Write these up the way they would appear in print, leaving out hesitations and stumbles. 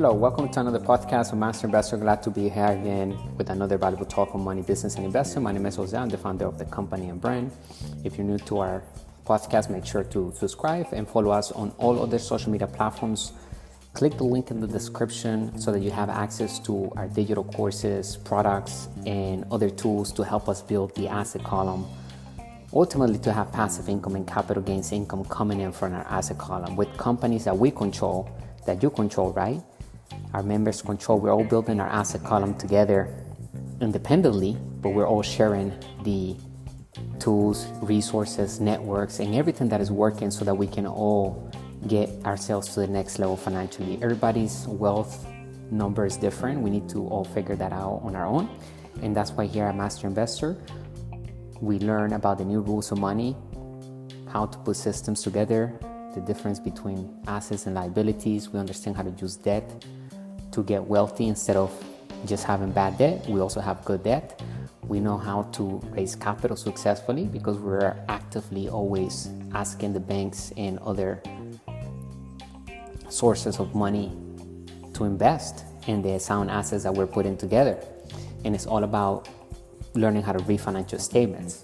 Hello, welcome to another podcast of Master Investor. Glad to be here again with another valuable talk on money, business, and investing. My name is Jose. I'm the founder of the company and brand. If you're new to our podcast, make sure to subscribe and follow us on all other social media platforms. Click the link in the description so that you have access to our digital courses, products, and other tools to help us build the asset column. Ultimately, to have passive income and capital gains income coming in from our asset column with companies that we control, that you control, right? Our members control. We're all building our asset column together independently, but we're all sharing the tools, resources, networks, and everything that is working so that we can all get ourselves to the next level financially. Everybody's wealth number is different. We need to all figure that out on our own. And that's why here at Master Investor, we learn about the new rules of money, how to put systems together, the difference between assets and liabilities. We understand how to use debt to get wealthy instead of just having bad debt. We also have good debt. We know how to raise capital successfully because we're actively always asking the banks and other sources of money to invest in the sound assets that we're putting together. And it's all about learning how to read financial statements.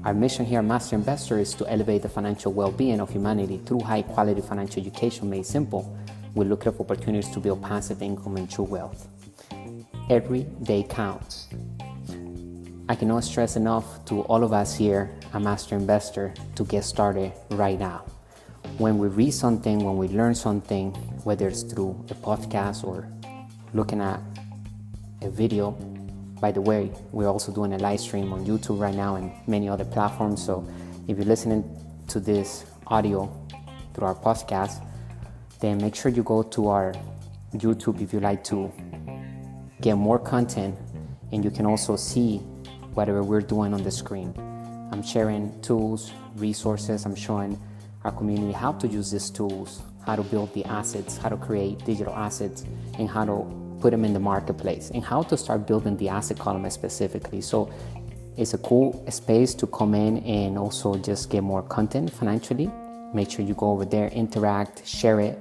Our mission here at Master Investor is to elevate the financial well-being of humanity through high-quality financial education made simple. We look for opportunities to build passive income and true wealth. Every day counts. I cannot stress enough to all of us here at Master Investor to get started right now. When we read something, when we learn something, whether it's through a podcast or looking at a video. By the way, we're also doing a live stream on YouTube right now and many other platforms. So if you're listening to this audio through our podcast, then make sure you go to our YouTube if you like to get more content, and you can also see whatever we're doing on the screen. I'm sharing tools, resources. I'm showing our community how to use these tools, how to build the assets, how to create digital assets, and how to put them in the marketplace, and how to start building the asset column specifically. So it's a cool space to come in and also just get more content financially. Make sure you go over there, interact, share it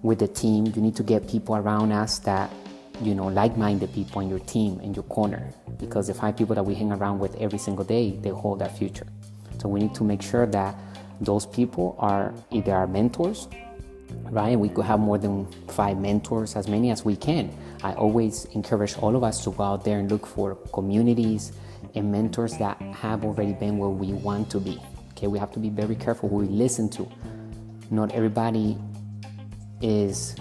with the team. You need to get people around us that, like-minded people in your team, in your corner, because the 5 people that we hang around with every single day, they hold our future. So we need to make sure that those people are either our mentors, right? We could have more than 5 mentors, as many as we can. I always encourage all of us to go out there and look for communities and mentors that have already been where we want to be. Okay, we have to be very careful who we listen to. Not everybody is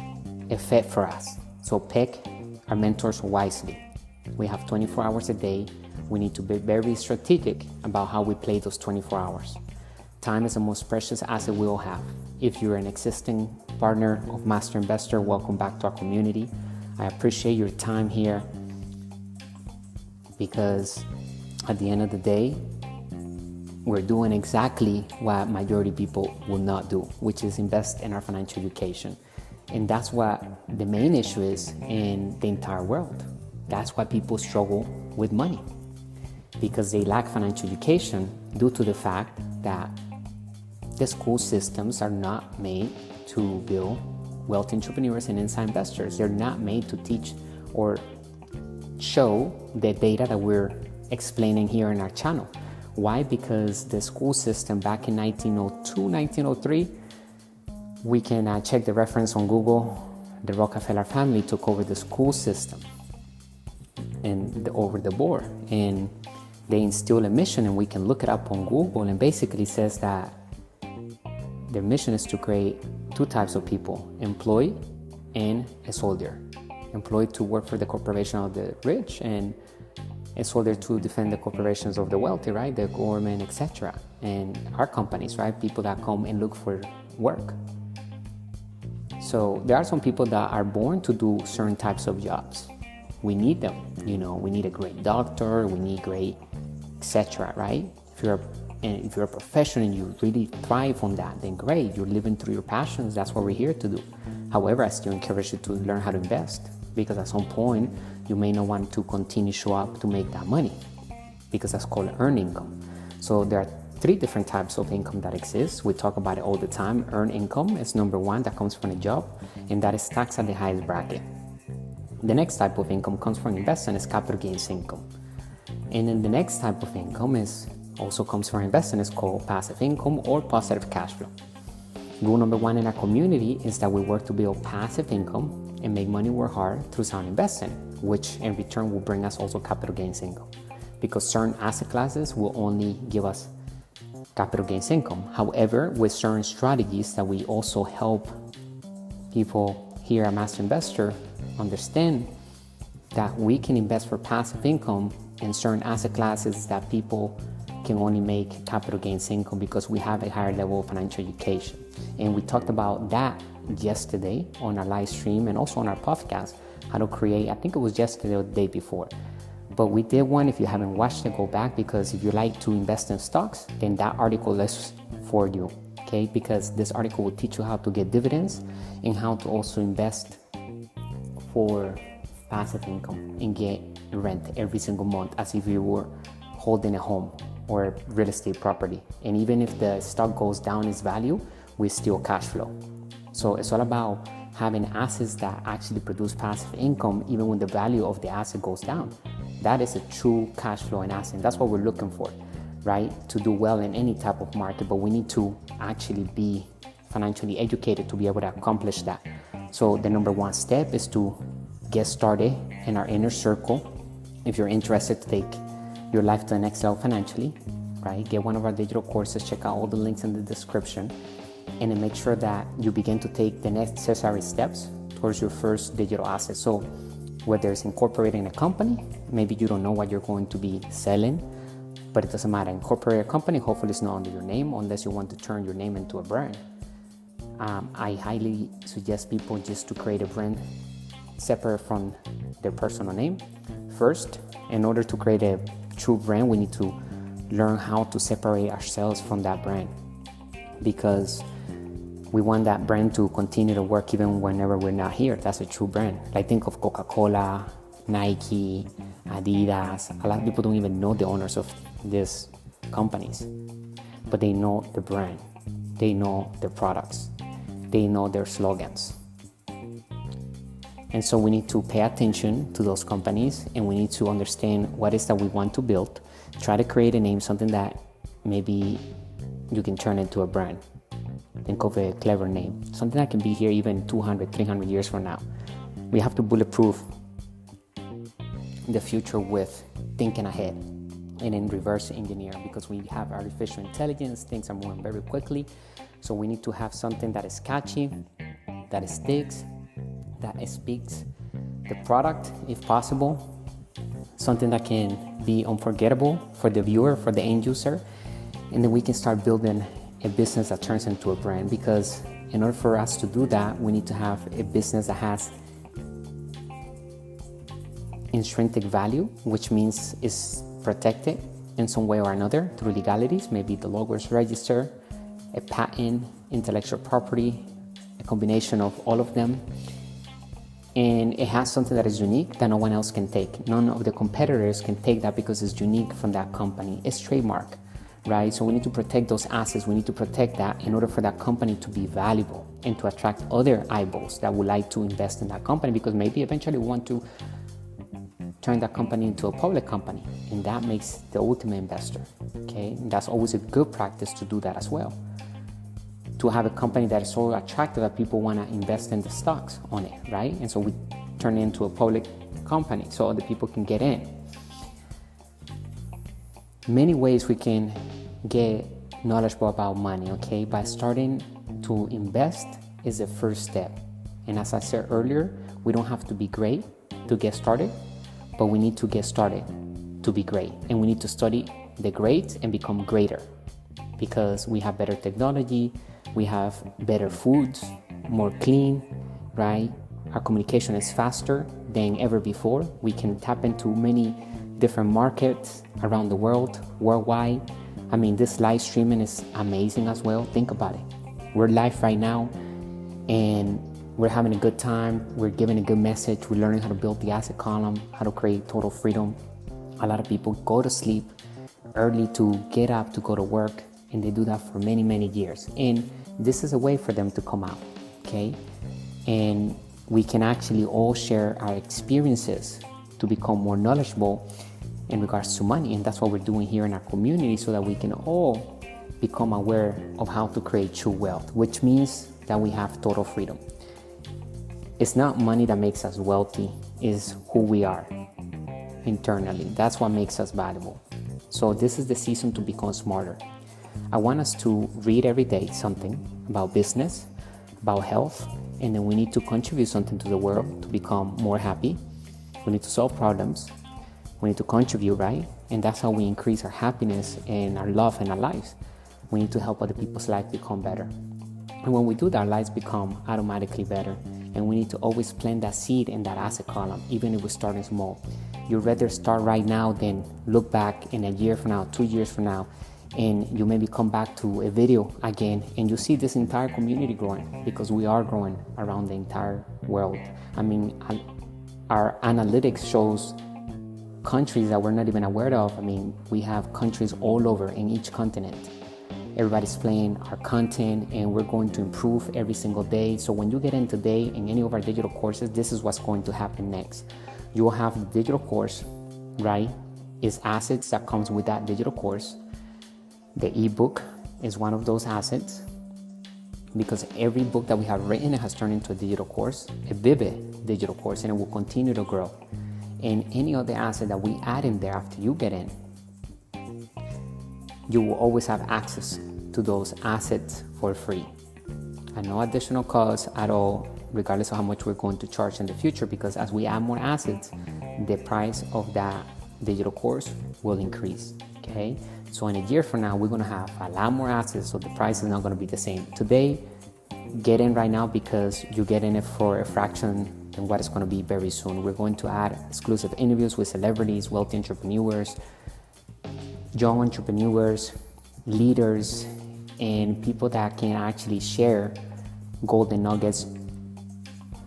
a fit for us. So pick our mentors wisely. We have 24 hours a day. We need to be very strategic about how we play those 24 hours. Time is the most precious asset we all have. If you're an existing partner of Master Investor, welcome back to our community. I appreciate your time here because at the end of the day, we're doing exactly what majority people will not do, which is invest in our financial education. And that's what the main issue is in the entire world. That's why people struggle with money, because they lack financial education due to the fact that the school systems are not made to build wealthy entrepreneurs and inside investors. They're not made to teach or show the data that we're explaining here in our channel. Why? Because the school system back in 1902, 1903, we can check the reference on Google. The Rockefeller family took over the school system and over the board, and they instilled a mission, and we can look it up on Google, and basically says that their mission is to create 2 types of people, employee and a soldier. Employee to work for the corporation of the rich, and a soldier to defend the corporations of the wealthy, right? The government, etc. And our companies, right? People that come and look for work. So there are some people that are born to do certain types of jobs. We need them, we need a great doctor, we need great, etc., right? If you're a professional and you really thrive on that, then great, you're living through your passions. That's what we're here to do. However, I still encourage you to learn how to invest, because at some point you may not want to continue show up to make that money, because that's called earned income. So there are three different types of income that exist. We talk about it all the time. Earned income is number one, that comes from a job, and that is taxed at the highest bracket. The next type of income comes from investing, is capital gains income. And then the next type of income also comes from investing, is called passive income or positive cash flow. Rule number one in our community is that we work to build passive income and make money work hard through sound investing, which in return will bring us also capital gains income, because certain asset classes will only give us capital gains income. However, with certain strategies that we also help people here at Master Investor understand that we can invest for passive income in certain asset classes that people can only make capital gains income because we have a higher level of financial education. And we talked about that yesterday on our live stream and also on our podcast, how to create, I think it was yesterday or the day before. But we did one. If you haven't watched it, go back, because if you like to invest in stocks, then that article is for you, okay? Because this article will teach you how to get dividends and how to also invest for passive income and get rent every single month as if you were holding a home or real estate property. And even if the stock goes down in value, we still cash flow. So it's all about having assets that actually produce passive income even when the value of the asset goes down. That is a true cash flow in asset. That's what we're looking for, right? To do well in any type of market, but we need to actually be financially educated to be able to accomplish that. So the number one step is to get started in our inner circle. If you're interested to take your life to the next level financially, right? Get one of our digital courses, check out all the links in the description, and then make sure that you begin to take the necessary steps towards your first digital asset. So whether it's incorporating a company, maybe you don't know what you're going to be selling, but it doesn't matter. Incorporate a company, hopefully it's not under your name unless you want to turn your name into a brand. I highly suggest people just to create a brand separate from their personal name. First, in order to create a true brand, we need to learn how to separate ourselves from that brand, because we want that brand to continue to work even whenever we're not here. That's a true brand. Like, think of Coca-Cola, Nike, Adidas. A lot of people don't even know the owners of these companies, but they know the brand. They know their products. They know their slogans. And so we need to pay attention to those companies, and we need to understand what is that we want to build. Try to create a name, something that maybe you can turn into a brand. Think of a clever name, something that can be here even 200, 300 years from now. We have to bulletproof the future with thinking ahead and then reverse engineer, because we have artificial intelligence, things are moving very quickly. So we need to have something that is catchy, that sticks, that speaks the product if possible, something that can be unforgettable for the viewer, for the end user, and then we can start building a business that turns into a brand. Because in order for us to do that, we need to have a business that has intrinsic value, which means is protected in some way or another through legalities. Maybe the logo is registered, a patent, intellectual property, a combination of all of them. And it has something that is unique that no one else can take. None of the competitors can take that because it's unique from that company. It's trademark, right? So we need to protect those assets. We need to protect that in order for that company to be valuable and to attract other eyeballs that would like to invest in that company, because maybe eventually we want to turn that company into a public company, and that makes the ultimate investor, okay? And that's always a good practice to do that as well, to have a company that is so attractive that people want to invest in the stocks on it, right? And so we turn it into a public company so other people can get in. Many ways we can get knowledgeable about money, okay? By starting to invest is the first step. And as I said earlier, we don't have to be great to get started, but we need to get started to be great. And we need to study the greats and become greater, because we have better technology, we have better foods, more clean, right? Our communication is faster than ever before. We can tap into many different markets around the world, worldwide. I mean, this live streaming is amazing as well. Think about it. We're live right now and we're having a good time. We're giving a good message. We're learning how to build the asset column, how to create total freedom. A lot of people go to sleep early to get up to go to work and they do that for many, many years. And this is a way for them to come out, okay? And we can actually all share our experiences to become more knowledgeable in regards to money. And that's what we're doing here in our community, so that we can all become aware of how to create true wealth, which means that we have total freedom. It's not money that makes us wealthy, it's who we are internally. That's what makes us valuable. So this is the season to become smarter. I want us to read every day something about business, about health, and then we need to contribute something to the world to become more happy. We need to solve problems. We need to contribute, right? And that's how we increase our happiness and our love in our lives. We need to help other people's lives become better. And when we do that, our lives become automatically better. And we need to always plant that seed in that asset column, even if we're starting small. You'd rather start right now than look back in a year from now, 2 years from now, and you maybe come back to a video again and you see this entire community growing, because we are growing around the entire world. I mean, our analytics shows countries that we're not even aware of. I mean, we have countries all over in each continent. Everybody's playing our content, and we're going to improve every single day. So when you get in today in any of our digital courses, this is what's going to happen next. You will have the digital course, right? It's assets that comes with that digital course. The ebook is one of those assets, because every book that we have written, it has turned into a digital course, a vivid digital course, and it will continue to grow. And any other asset that we add in there after you get in, you will always have access to those assets for free at no additional cost at all, regardless of how much we're going to charge in the future, because as we add more assets, the price of that digital course will increase, okay? So in a year from now, we're going to have a lot more assets, so the price is not going to be the same. Today, get in right now, because you get in it for a fraction than what it's going to be very soon. We're going to add exclusive interviews with celebrities, wealthy entrepreneurs, young entrepreneurs, leaders, and people that can actually share golden nuggets,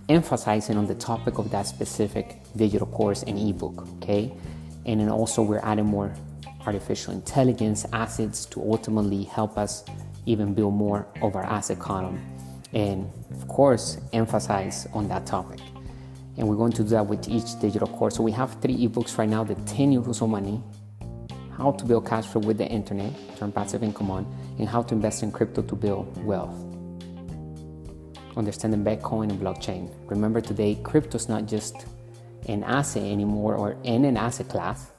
emphasizing on the topic of that specific digital course and ebook, okay? And then also we're adding more artificial intelligence assets to ultimately help us even build more of our asset column, and of course emphasize on that topic. And we're going to do that with each digital course. So we have 3 ebooks right now: the 10 rules of money, how to build cash flow with the internet, turn passive income on, and how to invest in crypto to build wealth. Understanding Bitcoin and blockchain. Remember, today crypto is not just an asset anymore, or in an asset class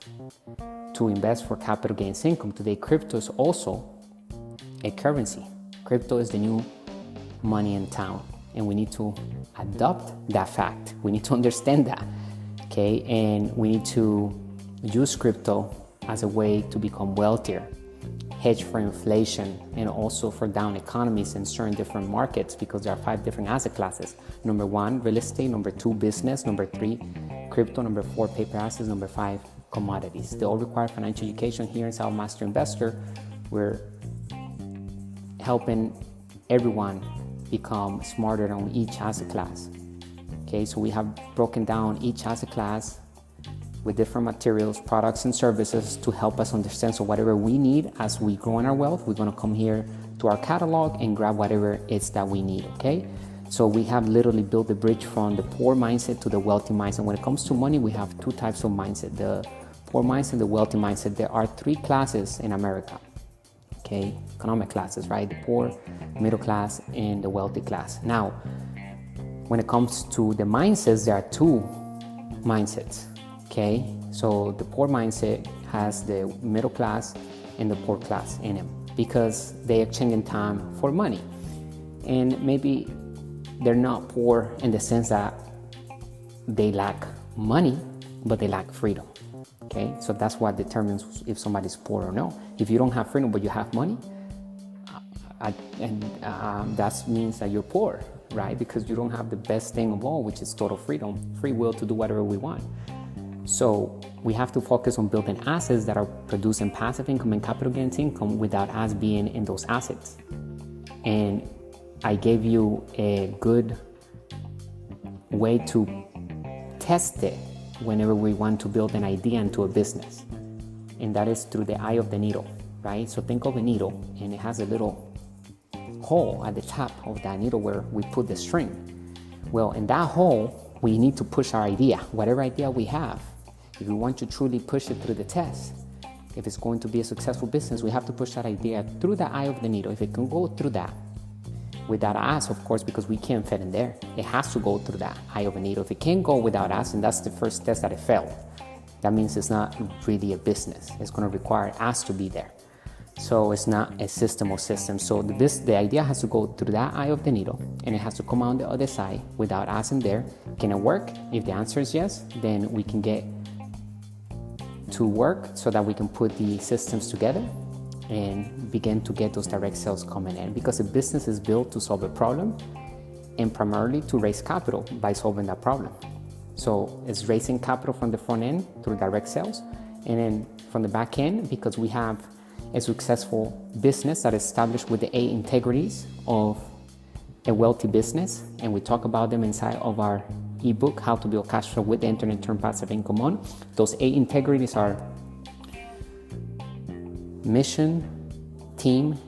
to invest for capital gains income. Today crypto is also a currency. Crypto is the new money in town, and we need to adopt that fact. We need to understand that, okay? And we need to use crypto as a way to become wealthier, hedge for inflation, and also for down economies in certain different markets, because there are 5 different asset classes. Number 1, real estate. Number 2, business. Number 3, crypto. Number 4, paper assets. Number 5, commodities. They all require financial education. Here inside Master Investor, we're helping everyone become smarter on each asset class. Okay, so we have broken down each asset class with different materials, products, and services to help us understand. So whatever we need as we grow in our wealth, we're going to come here to our catalog and grab whatever it's that we need, okay? So we have literally built the bridge from the poor mindset to the wealthy mindset. When it comes to money, we have 2 types of mindset: the poor mindset, the wealthy mindset. There are 3 classes in America, okay? Economic classes, right? The poor, middle class, and the wealthy class. Now, when it comes to the mindsets, there are 2 mindsets. Okay, so the poor mindset has the middle class and the poor class in it, because they exchange in time for money. And maybe they're not poor in the sense that they lack money, but they lack freedom. Okay, so that's what determines if somebody's poor or no. If you don't have freedom but you have money, that means that you're poor, right? Because you don't have the best thing of all, which is total freedom, free will to do whatever we want. So we have to focus on building assets that are producing passive income and capital gains income without us being in those assets. And I gave you a good way to test it whenever we want to build an idea into a business. And that is through the eye of the needle. right? So think of a needle, and it has a little hole at the top of that needle where we put the string. Well, in that hole, we need to push our idea, whatever idea we have. If we want to truly push it through the test, if it's going to be a successful business, we have to push that idea through the eye of the needle. If it can go through that, without us, of course, because we can't fit in there, it has to go through that eye of a needle. If it can't go without us, and that's the first test that it failed, that means it's not really a business. It's going to require us to be there. So it's not a system or system. So the idea has to go through that eye of the needle, and it has to come out on the other side without us in there. Can it work? If the answer is yes, then we can get to work so that we can put the systems together and begin to get those direct sales coming in, because a business is built to solve a problem and primarily to raise capital by solving that problem. So it's raising capital from the front end through direct sales, and then from the back end, because we have a successful business that is established with the 8 integrities of a wealthy business, and we talk about them inside of our ebook, How to Build Cash Flow with the Internet, Turn Passive Income On. Those 8 integrities are mission, team,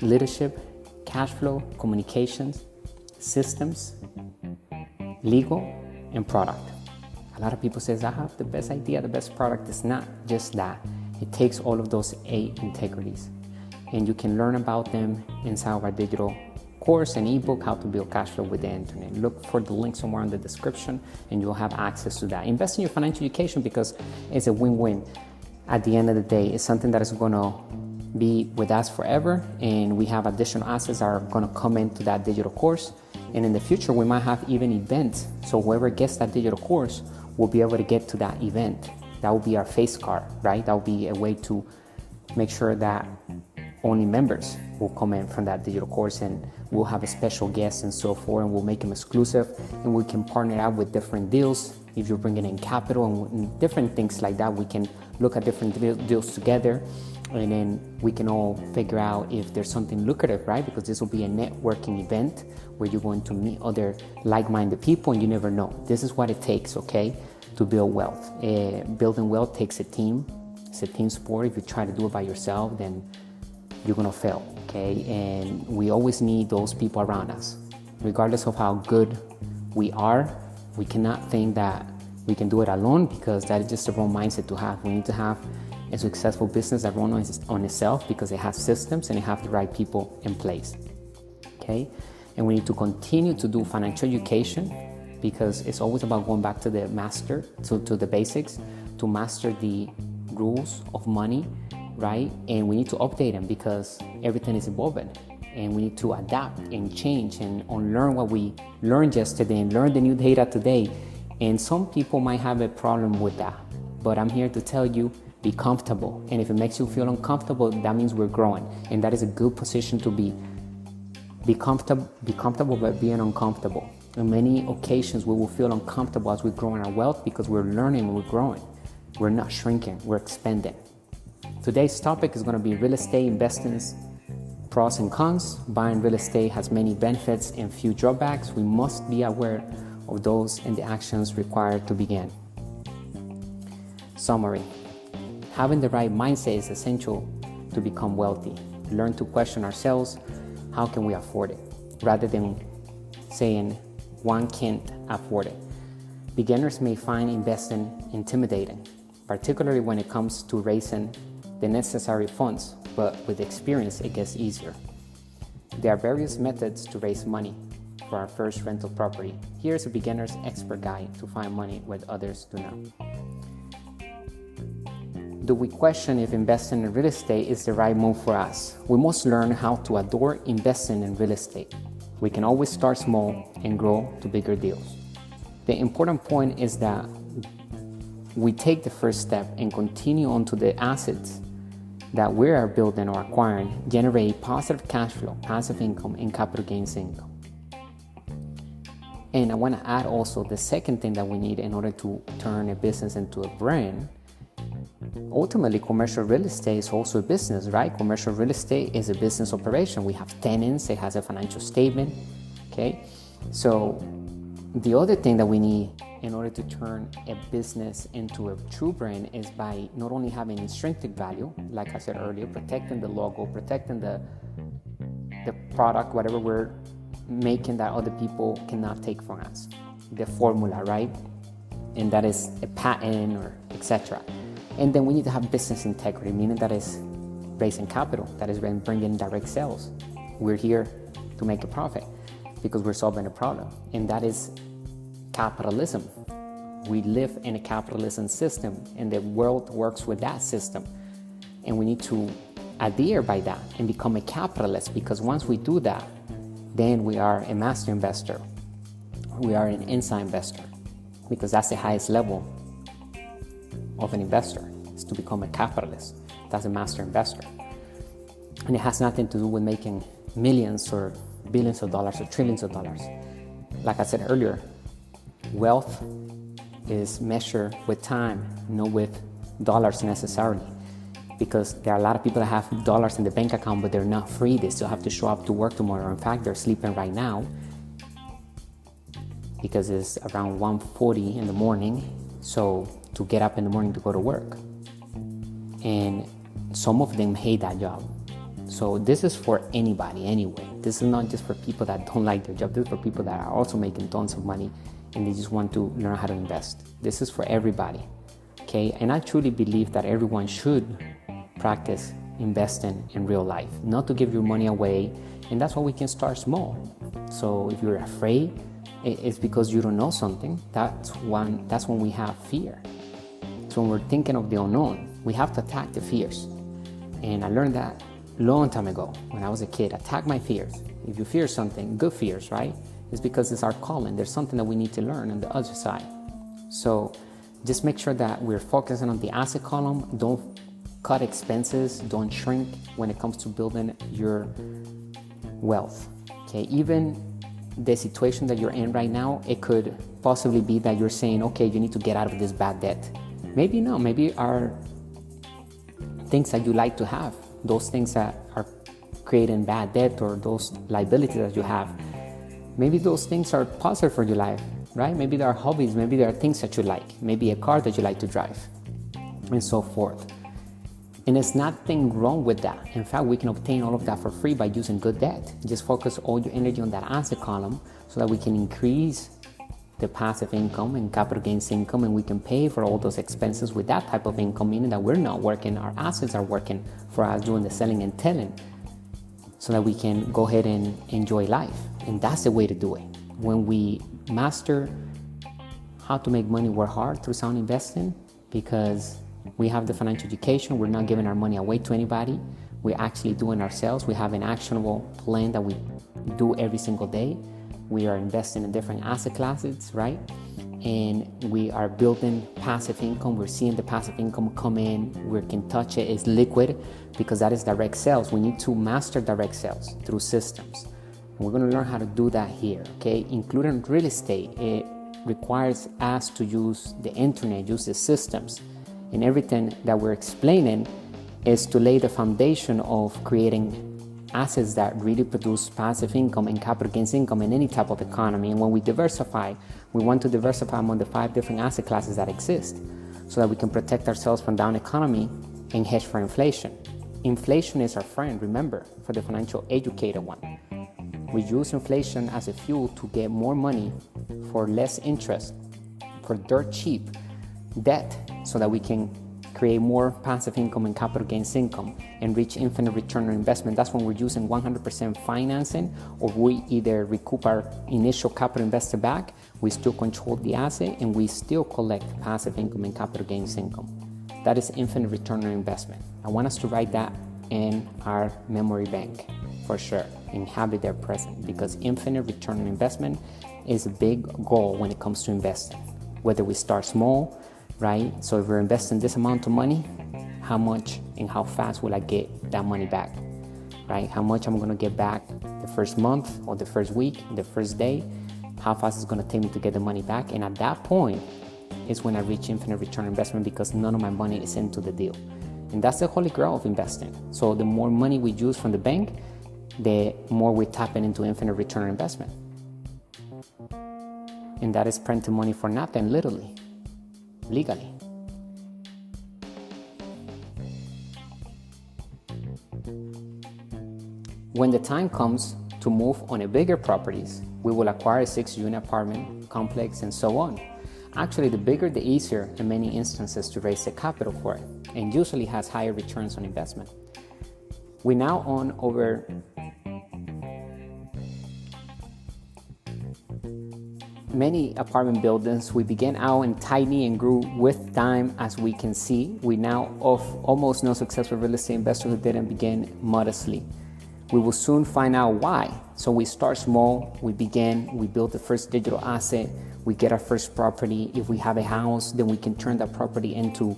leadership, cash flow, communications, systems, legal, and product. A lot of people say, I have the best idea, the best product. It's not just that. It takes all of those 8 integrities, and you can learn about them inside of our digital course and ebook, How to Build Cash Flow with the Internet. Look for the link somewhere in the description, and you'll have access to that. Invest in your financial education, because it's a win-win. At the end of the day, it's something that is going to be with us forever, and we have additional assets that are going to come into that digital course. And in the future, we might have even events. So whoever gets that digital course will be able to get to that event. That will be our face card, right? That will be a way to make sure that only members will come in from that digital course, and we'll have a special guest and so forth, and we'll make them exclusive, and we can partner out with different deals. If you're bringing in capital and different things like that, we can look at different deals together, and then we can all figure out if there's something lucrative, right? Because this will be a networking event where you're going to meet other like-minded people, and you never know. This is what it takes, okay, to build wealth. Building wealth takes a team. It's a team sport. If you try to do it by yourself, then you're gonna fail, okay? And we always need those people around us. Regardless of how good we are, we cannot think that we can do it alone, because that is just the wrong mindset to have. We need to have a successful business that runs on itself, because it has systems and it has the right people in place, okay? And we need to continue to do financial education, because it's always about going back to the master, to the basics, to master the rules of money, right? And we need to update them, because everything is evolving, and we need to adapt and change and unlearn what we learned yesterday and learn the new data today. And some people might have a problem with that, but I'm here to tell you, be comfortable. And if it makes you feel uncomfortable, that means we're growing, and that is a good position to be. Be comfortable by being uncomfortable. On many occasions, we will feel uncomfortable as we grow in our wealth, because we're learning and we're growing. We're not shrinking, we're expanding. Today's topic is going to be real estate investing, pros and cons. Buying real estate has many benefits and few drawbacks. We must be aware of those and the actions required to begin. Summary. Having the right mindset is essential to become wealthy. Learn to question ourselves, how can we afford it? Rather than saying one can't afford it. Beginners may find investing intimidating, particularly when it comes to raising the necessary funds, but with experience it gets easier. There are various methods to raise money for our first rental property. Here's a beginner's expert guide to find money where others do not. Do we question if investing in real estate is the right move for us? We must learn how to adore investing in real estate. We can always start small and grow to bigger deals. The important point is that we take the first step and continue on to the assets that we are building or acquiring, generate positive cash flow, passive income, and capital gains income. And I want to add also the second thing that we need in order to turn a business into a brand. Ultimately, commercial real estate is also a business, right? Commercial real estate is a business operation. We have tenants, it has a financial statement, okay? So the other thing that we need in order to turn a business into a true brand is by not only having intrinsic value, like I said earlier, protecting the logo, protecting the product, whatever we're making that other people cannot take from us, the formula, right? And that is a patent or etc. And then we need to have business integrity, meaning that is raising capital, that is bringing direct sales. We're here to make a profit because we're solving a problem, and that is capitalism. We live in a capitalism system, and the world works with that system, and we need to adhere by that and become a capitalist, because once we do that, then we are a master investor. We are an inside investor, because that's the highest level of an investor, is to become a capitalist. That's a master investor. And it has nothing to do with making millions or billions of dollars or trillions of dollars. Like I said earlier, wealth is measured with time, not with dollars necessarily. Because there are a lot of people that have dollars in the bank account, but they're not free. They still have to show up to work tomorrow. In fact, they're sleeping right now because it's around 1:40 in the morning. So to get up in the morning to go to work. And some of them hate that job. So this is for anybody anyway. This is not just for people that don't like their job. This is for people that are also making tons of money and they just want to learn how to invest. This is for everybody, okay? And I truly believe that everyone should practice investing in real life, not to give your money away. And that's why we can start small. So if you're afraid, it's because you don't know something. That's when we have fear. So when we're thinking of the unknown, we have to attack the fears. And I learned that long time ago when I was a kid. Attack my fears. If you fear something, good fears, right? It's because it's our calling. There's something that we need to learn on the other side. So just make sure that we're focusing on the asset column. Don't cut expenses. Don't shrink when it comes to building your wealth. Okay, even the situation that you're in right now, it could possibly be that you're saying, okay, you need to get out of this bad debt. Maybe no, maybe are things that you like to have, those things that are creating bad debt or those liabilities that you have. Maybe those things are positive for your life, right? Maybe there are hobbies, maybe there are things that you like, maybe a car that you like to drive, and so forth. And there's nothing wrong with that. In fact, we can obtain all of that for free by using good debt. Just focus all your energy on that asset column so that we can increase the passive income and capital gains income, and we can pay for all those expenses with that type of income, meaning that we're not working, our assets are working for us, doing the selling and telling, so that we can go ahead and enjoy life. And that's the way to do it. When we master how to make money work hard through sound investing, because we have the financial education, we're not giving our money away to anybody, we're actually doing it ourselves. We have an actionable plan that we do every single day. We are investing in different asset classes, right? And we are building passive income. We're seeing the passive income come in. We can touch it. It's liquid because that is direct sales. We need to master direct sales through systems. And we're going to learn how to do that here, okay? Including real estate. It requires us to use the internet, use the systems. And everything that we're explaining is to lay the foundation of creating assets that really produce passive income and capital gains income in any type of economy. And when we diversify, we want to diversify among the 5 different asset classes that exist so that we can protect ourselves from down economy and hedge for inflation. Inflation is our friend, remember, for the financial educated one. We use inflation as a fuel to get more money for less interest, for dirt cheap debt, so that we can create more passive income and capital gains income and reach infinite return on investment. That's when we're using 100% financing, or we either recoup our initial capital invested back, we still control the asset, and we still collect passive income and capital gains income. That is infinite return on investment. I want us to write that in our memory bank for sure and have it there present, because infinite return on investment is a big goal when it comes to investing. Whether we start small, right? So if we're investing this amount of money, how much and how fast will I get that money back, right? How much I'm going to get back the first month or the first week, the first day, how fast it's going to take me to get the money back. And at that point is when I reach infinite return on investment, because none of my money is into the deal. And that's the holy grail of investing. So the more money we use from the bank, the more we're tapping into infinite return on investment. And that is printing money for nothing, literally, legally. When the time comes to move on a bigger properties, we will acquire a 6-unit apartment complex and so on. Actually, the bigger the easier in many instances to raise the capital for it, and usually has higher returns on investment. We now own over many apartment buildings. We began out in tiny and grew with time. As we can see, we now of almost no successful real estate investor who didn't begin modestly. We will soon find out why. So we start small, we build the first digital asset, we get our first property. If we have a house, then we can turn that property into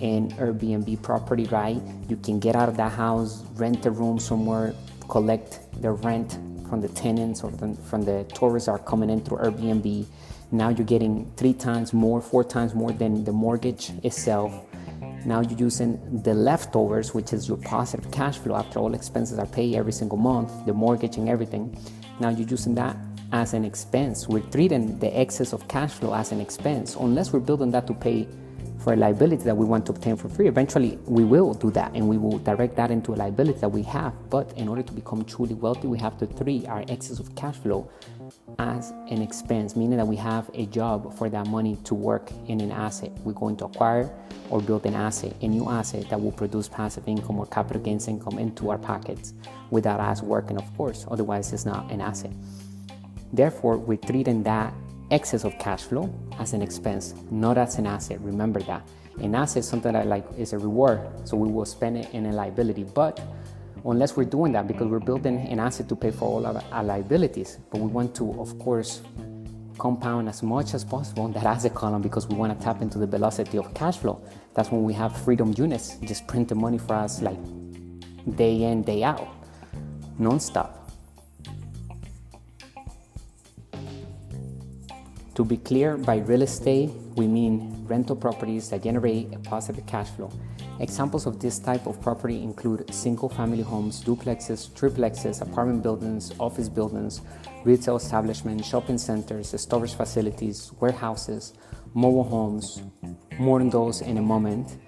an Airbnb property, right? You can get out of that house, rent a room somewhere, collect the rent from the tenants or from the tourists are coming in through Airbnb. Now you're getting 3 times more, 4 times more than the mortgage itself. Now you're using the leftovers, which is your positive cash flow after all expenses are paid every single month, the mortgage and everything. Now you're using that as an expense. We're treating the excess of cash flow as an expense, unless we're building that to pay for a liability that we want to obtain for free. Eventually, we will do that and we will direct that into a liability that we have. But in order to become truly wealthy, we have to treat our excess of cash flow as an expense, meaning that we have a job for that money to work in an asset. We're going to acquire or build an asset, a new asset that will produce passive income or capital gains income into our pockets without us working, of course. Otherwise, it's not an asset. Therefore, we're treating that excess of cash flow as an expense, not as an asset. Remember that. An asset is something that is a reward, so we will spend it in a liability. But unless we're doing that because we're building an asset to pay for all of our liabilities, but we want to, of course, compound as much as possible in that asset column because we want to tap into the velocity of cash flow. That's when we have freedom units, just print the money for us like day in, day out, non-stop. To be clear, by real estate, we mean rental properties that generate a positive cash flow. Examples of this type of property include single-family homes, duplexes, triplexes, apartment buildings, office buildings, retail establishments, shopping centers, storage facilities, warehouses, mobile homes, more on those in a moment,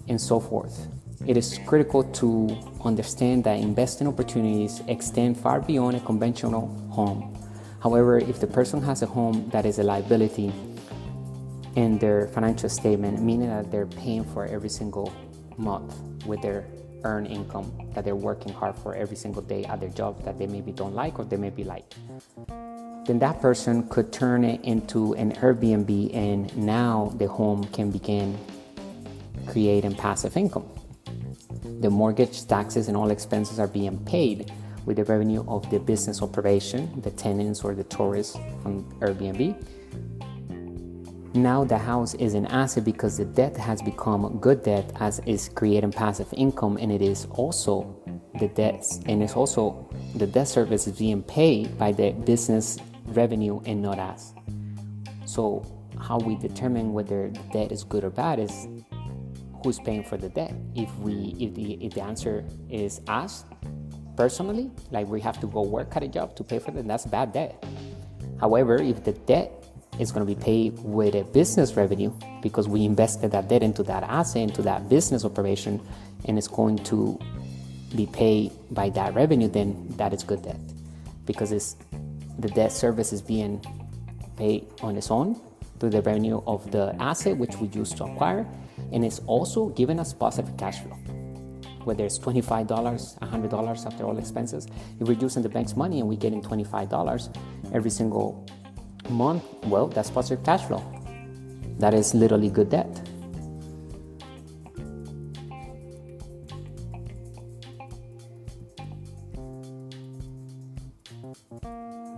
and so forth. It is critical to understand that investing opportunities extend far beyond a conventional home. However, if the person has a home that is a liability in their financial statement, meaning that they're paying for every single month with their earned income that they're working hard for every single day at their job that they maybe don't like or they maybe like, then that person could turn it into an Airbnb, and now the home can begin creating passive income. The mortgage, taxes, and all expenses are being paid with the revenue of the business operation, the tenants or the tourists on Airbnb. Now the house is an asset because the debt has become good debt, as is creating passive income, and it is also the debts, and it's also the debt service is being paid by the business revenue and not us. So how we determine whether the debt is good or bad is who's paying for the debt. If the answer is us personally, like we have to go work at a job to pay for it, that's bad debt. However, if the debt is going to be paid with a business revenue because we invested that debt into that asset, into that business operation, and it's going to be paid by that revenue, then that is good debt because the debt service is being paid on its own through the revenue of the asset which we used to acquire, and it's also giving us positive cash flow. Whether it's $25, $100 after all expenses, if we're using the bank's money and we're getting $25 every single month, well, that's positive cash flow. That is literally good debt.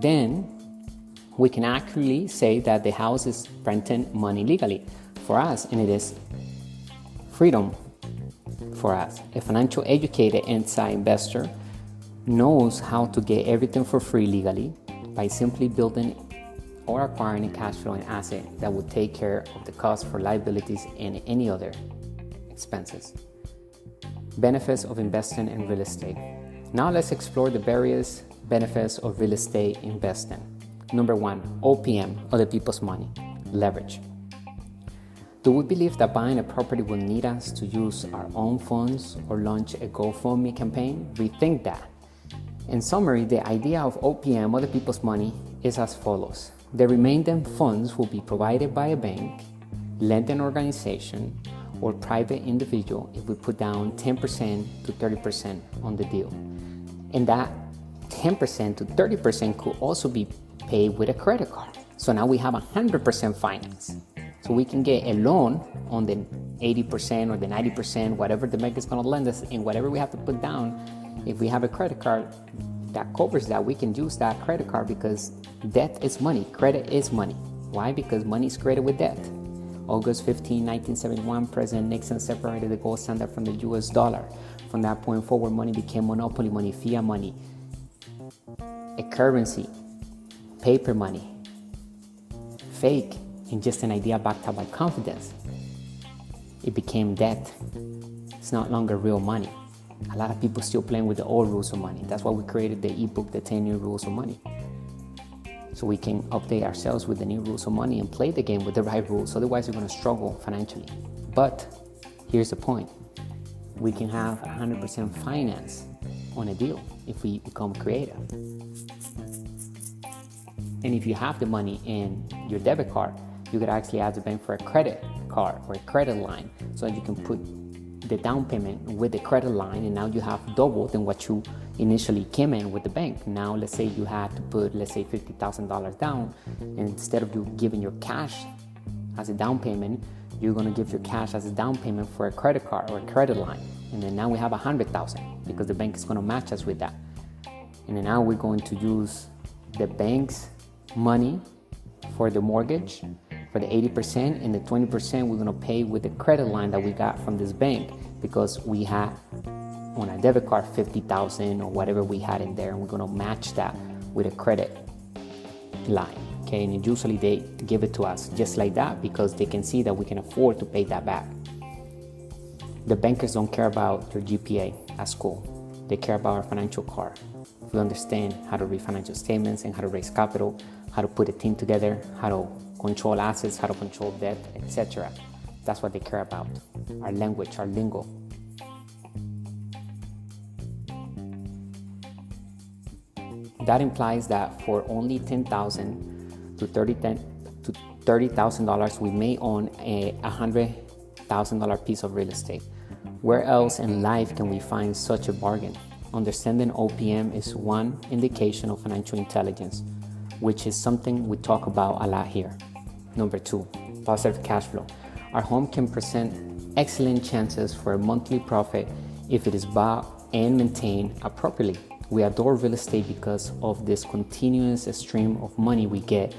Then we can actually say that the house is printing money legally for us, and it is freedom for us. A financial educated inside investor knows how to get everything for free legally by simply building or acquiring a cash flowing asset that will take care of the cost for liabilities and any other expenses. Benefits of investing in real estate. Now let's explore the various benefits of real estate investing. Number 1, OPM, other people's money, leverage. Do we believe that buying a property will need us to use our own funds or launch a GoFundMe campaign? Rethink that. In summary, the idea of OPM, other people's money, is as follows. The remaining funds will be provided by a bank, lending organization, or private individual if we put down 10% to 30% on the deal. And that 10% to 30% could also be paid with a credit card. So now we have 100% finance. So we can get a loan on the 80% or the 90%, whatever the bank is going to lend us, and whatever we have to put down. If we have a credit card that covers that, we can use that credit card because debt is money. Credit is money. Why? Because money is created with debt. August 15, 1971, President Nixon separated the gold standard from the US dollar. From that point forward, money became monopoly money, fiat money, a currency, paper money, fake, and just an idea backed up by confidence. It became debt. It's not longer real money. A lot of people still playing with the old rules of money. That's why we created the ebook, The 10 New Rules of Money. So we can update ourselves with the new rules of money and play the game with the right rules. Otherwise, we're going to struggle financially. But here's the point. We can have 100% finance on a deal if we become creative. And if you have the money in your debit card, you could actually ask the bank for a credit card or a credit line so that you can put the down payment with the credit line, and now you have double than what you initially came in with the bank. Now let's say you had to put, let's say, $50,000 down, and instead of you giving your cash as a down payment, you're going to give your cash as a down payment for a credit card or a credit line. And then now we have $100,000 because the bank is going to match us with that. And then now we're going to use the bank's money for the mortgage, for the 80%, and the 20% we're going to pay with the credit line that we got from this bank because we had on our debit card $50,000 or whatever we had in there, and we're going to match that with a credit line. Okay, and usually they give it to us just like that because they can see that we can afford to pay that back. The bankers don't care about your GPA at school. They care about our financial card. If we understand how to read financial statements and how to raise capital, how to put a team together, how to control assets, how to control debt, etc. That's what they care about. Our language, our lingo. That implies that for only $10,000 to $30,000, we may own a $100,000 piece of real estate. Where else in life can we find such a bargain? Understanding OPM is one indication of financial intelligence, which is something we talk about a lot here. Number 2, positive cash flow. Our home can present excellent chances for a monthly profit if it is bought and maintained appropriately. We adore real estate because of this continuous stream of money we get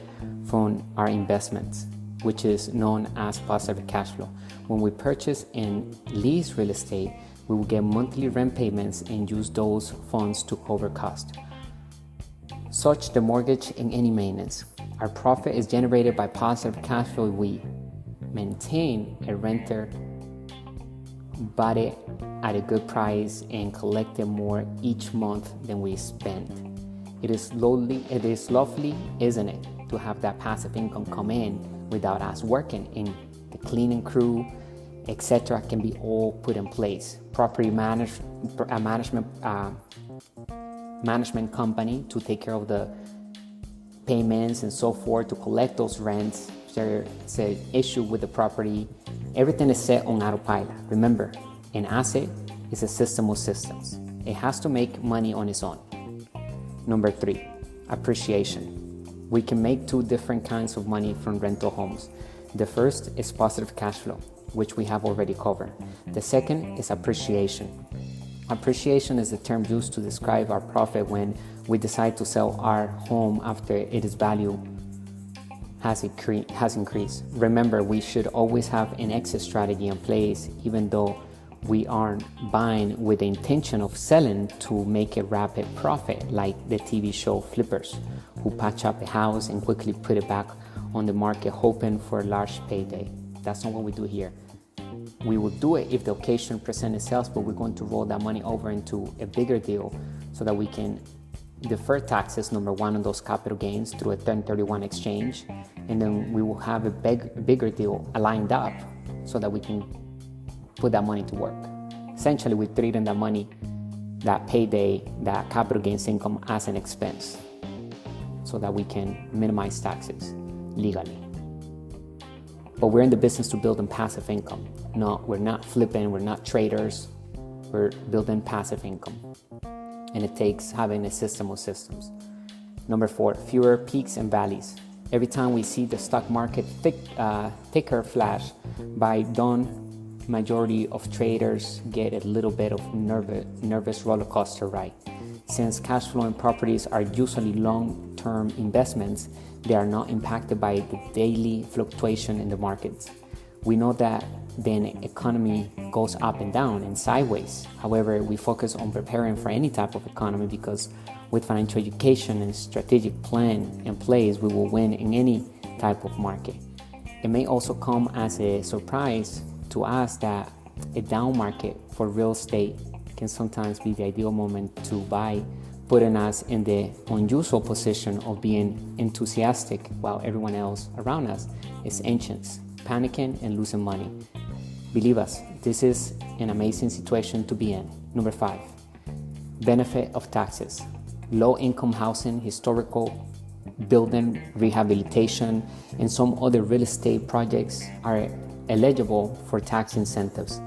from our investments, which is known as positive cash flow. When we purchase and lease real estate, we will get monthly rent payments and use those funds to cover costs, such the mortgage and any maintenance. Our profit is generated by positive cash flow. We maintain a renter, bought it at a good price, and collected more each month than we spend. It is lovely, isn't it, to have that passive income come in without us working, and the cleaning crew, etc. can be all put in place. Property management company to take care of the payments and so forth, to collect those rents. There's an issue with the property. Everything is set on autopilot. Remember, an asset is a system of systems. It has to make money on its own. Number 3, appreciation. We can make 2 different kinds of money from rental homes. The first is positive cash flow, which we have already covered. The second is appreciation. Appreciation is the term used to describe our profit when we decide to sell our home after its value has increased. Remember, we should always have an exit strategy in place, even though we aren't buying with the intention of selling to make a rapid profit, like the TV show Flippers, who patch up a house and quickly put it back on the market hoping for a large payday. That's not what we do here. We will do it if the occasion presents itself, but we're going to roll that money over into a bigger deal so that we can defer taxes, number one, on those capital gains through a 1031 exchange, and then we will have a bigger deal lined up so that we can put that money to work. Essentially, we're treating that money, that payday, that capital gains income as an expense so that we can minimize taxes legally. But we're in the business to build passive income. No, we're not flipping, we're not traders, we're building passive income. And it takes having a system of systems. Number 4, fewer peaks and valleys. Every time we see the stock market ticker flash by dawn, majority of traders get a little bit of nervous roller coaster ride. Since cash flowing properties are usually long-term investments, they are not impacted by the daily fluctuation in the markets. We know that the economy goes up and down and sideways. However, we focus on preparing for any type of economy because with financial education and strategic plan in place, we will win in any type of market. It may also come as a surprise to us that a down market for real estate can sometimes be the ideal moment to buy, putting us in the unusual position of being enthusiastic while everyone else around us is anxious, panicking, and losing money. Believe us, this is an amazing situation to be in. Number 5, benefit of taxes. Low-income housing, historical building rehabilitation, and some other real estate projects are eligible for tax incentives.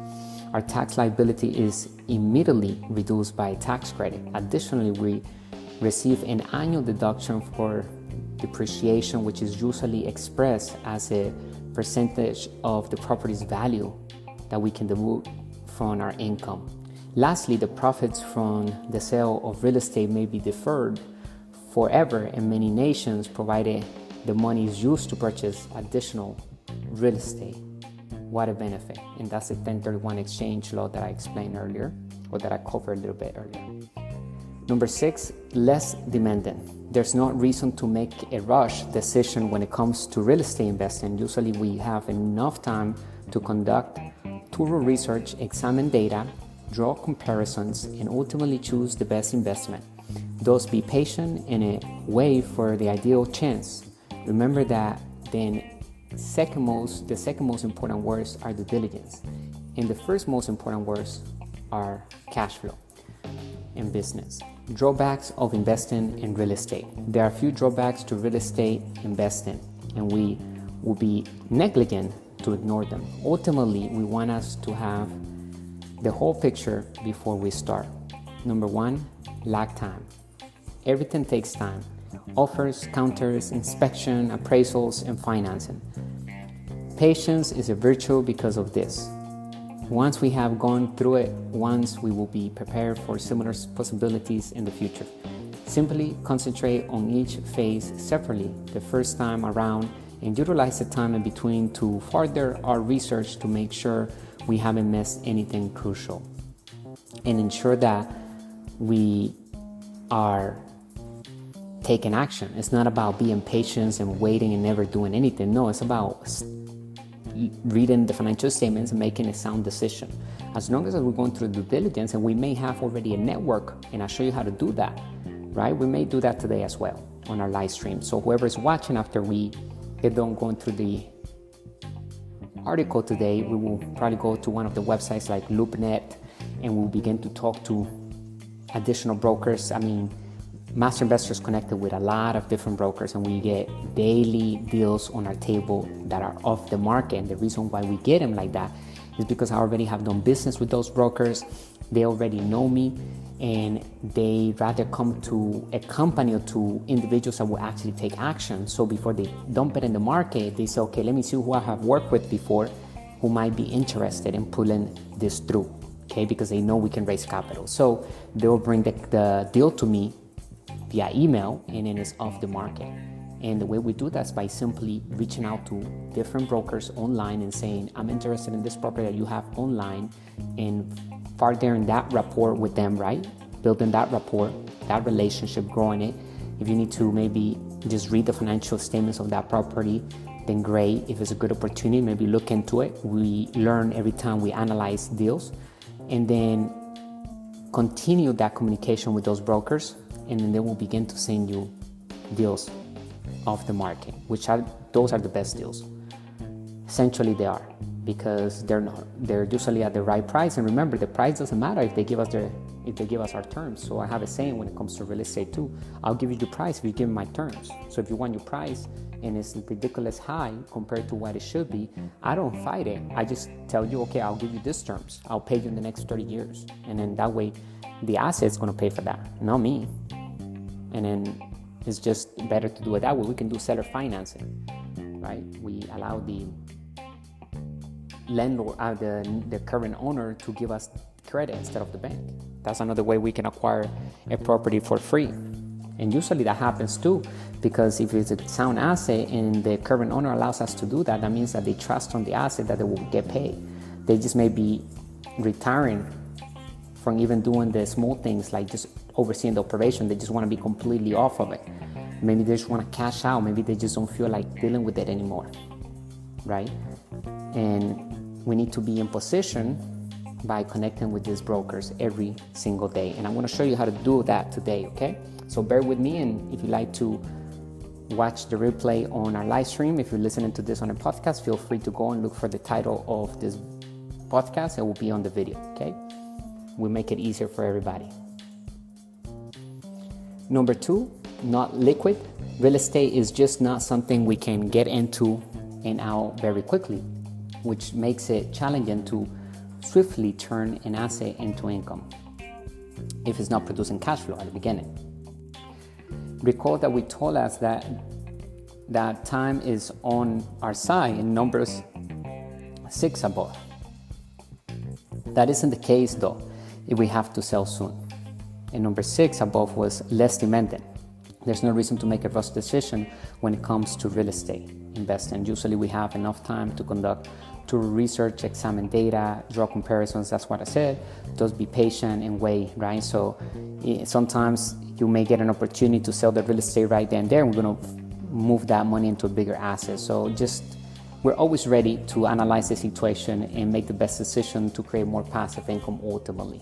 Our tax liability is immediately reduced by tax credit. Additionally, we receive an annual deduction for depreciation, which is usually expressed as a percentage of the property's value that we can deduct from our income. Lastly, the profits from the sale of real estate may be deferred forever in many nations, provided the money is used to purchase additional real estate. What a benefit. And that's the 1031 exchange law that I explained earlier, or that I covered a little bit earlier. Number 6, less demanding. There's no reason to make a rush decision when it comes to real estate investing. Usually we have enough time to conduct thorough research, examine data, draw comparisons, and ultimately choose the best investment. Thus, be patient and wait for the ideal chance. Remember that the second most important words are due diligence, and the first most important words are cash flow in business. Drawbacks of investing in real estate. There are a few drawbacks to real estate investing, and we will be negligent to ignore them. Ultimately, we want us to have the whole picture before we start. Number 1, lag time. Everything takes time. Offers, counters, inspection, appraisals, and financing. Patience is a virtue because of this. Once we have gone through it once, we will be prepared for similar possibilities in the future. Simply concentrate on each phase separately the first time around and utilize the time in between to further our research to make sure we haven't missed anything crucial, and ensure that we are taking action. It's not about being patient and waiting and never doing anything. No, it's about reading the financial statements and making a sound decision. As long as we're going through due diligence, and we may have already a network, and I'll show you how to do that, right? We may do that today as well on our live stream. So whoever's watching, after we get done going through the article today, we will probably go to one of the websites like LoopNet, and we'll begin to talk to additional brokers. Master Investors connected with a lot of different brokers, and we get daily deals on our table that are off the market. And the reason why we get them like that is because I already have done business with those brokers. They already know me, and they rather come to a company or to individuals that will actually take action. So before they dump it in the market, they say, okay, let me see who I have worked with before who might be interested in pulling this through, okay? Because they know we can raise capital. So they'll bring the deal to me via email, and then it's off the market. And the way we do that is by simply reaching out to different brokers online and saying, I'm interested in this property that you have online, and furthering that rapport with them, right? Building that rapport, that relationship, growing it. If you need to maybe just read the financial statements of that property, then great. If it's a good opportunity, maybe look into it. We learn every time we analyze deals. And then continue that communication with those brokers, and then they will begin to send you deals off the market, those are the best deals. Essentially they are, because they're usually at the right price. And remember, the price doesn't matter if they give us our terms. So I have a saying when it comes to real estate too: I'll give you the price if you give me my terms. So if you want your price and it's ridiculous high compared to what it should be, I don't fight it. I just tell you, okay, I'll give you these terms. I'll pay you in the next 30 years. And then that way the asset's going to pay for that, not me. And then it's just better to do it that way. We can do seller financing, right? We allow the landlord, the current owner, to give us credit instead of the bank. That's another way we can acquire a property for free. And usually that happens too, because if it's a sound asset and the current owner allows us to do that, that means that they trust on the asset that they will get paid. They just may be retiring from even doing the small things like just overseeing the operation. They just want to be completely off of it. Maybe they just want to cash out. Maybe they just don't feel like dealing with it anymore, right? And we need to be in position by connecting with these brokers every single day. And I'm going to show you how to do that today, okay? So bear with me, and if you like to watch the replay on our live stream, if you're listening to this on a podcast, feel free to go and look for the title of this podcast. It will be on the video, okay? We make it easier for everybody. Number 2, not liquid. Real estate is just not something we can get into and out very quickly, which makes it challenging to swiftly turn an asset into income if it's not producing cash flow at the beginning. Recall that we told us that time is on our side in Numbers 6 above. That isn't the case though if we have to sell soon. And number 6 above was less demanding. There's no reason to make a rush decision when it comes to real estate investing. Usually we have enough time to research, examine data, draw comparisons. That's what I said. Just be patient and wait, right? So sometimes you may get an opportunity to sell the real estate right then and there. We're going to move that money into a bigger asset. So we're always ready to analyze the situation and make the best decision to create more passive income ultimately.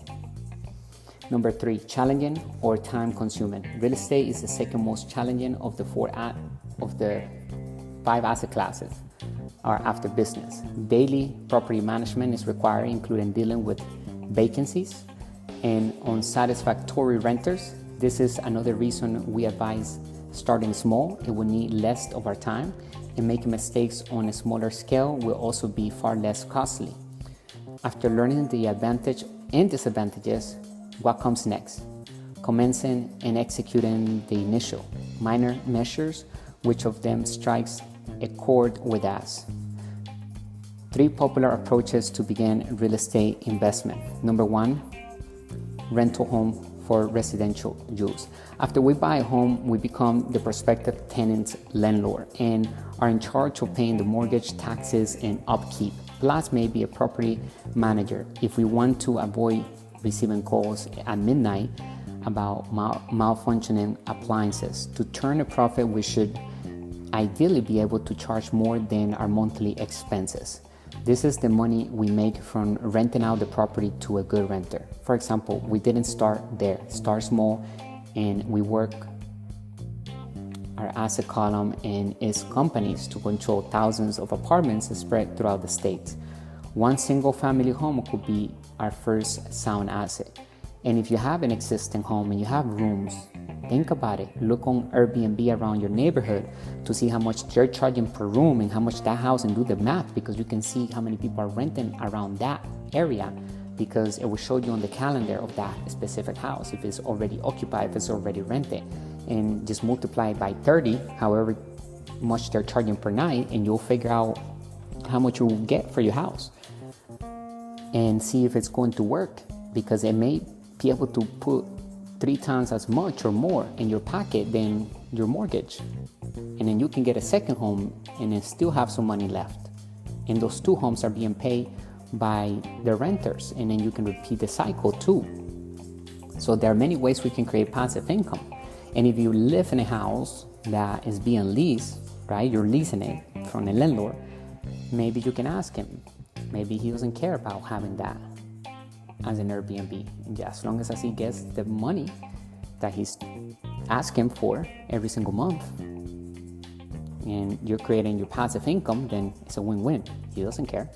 Number 3, challenging or time consuming. Real estate is the second most challenging of the 5 asset classes are after business. Daily property management is required, including dealing with vacancies and unsatisfactory renters. This is another reason we advise starting small. It will need less of our time, and making mistakes on a smaller scale will also be far less costly. After learning the advantage and disadvantages, what comes next? Commencing and executing the initial minor measures. Which of them strikes a chord with us? 3 popular approaches to begin real estate investment. Number 1, rental home for residential use. After we buy a home, we become the prospective tenant's landlord and are in charge of paying the mortgage, taxes, and upkeep. Plus, maybe a property manager if we want to avoid receiving calls at midnight about malfunctioning appliances. To turn a profit, we should ideally be able to charge more than our monthly expenses. This is the money we make from renting out the property to a good renter. For example, we didn't start there. Start small, and we work our asset column and its companies to control thousands of apartments spread throughout the state. One single family home could be our first sound asset. And if you have an existing home and you have rooms, think about it. Look on Airbnb around your neighborhood to see how much they're charging per room and how much that house, and do the math, because you can see how many people are renting around that area, because it will show you on the calendar of that specific house if it's already occupied, if it's already rented, and just multiply it by 30, however much they're charging per night, and you'll figure out how much you will get for your house and see if it's going to work, because it may be able to put 3 times as much or more in your pocket than your mortgage. And then you can get a second home and then still have some money left. And those 2 homes are being paid by the renters, and then you can repeat the cycle too. So there are many ways we can create passive income. And if you live in a house that is being leased, right, you're leasing it from a landlord, maybe you can ask him. Maybe he doesn't care about having that as an Airbnb. And as long as he gets the money that he's asking for every single month, and you're creating your passive income, then it's a win-win. He doesn't care.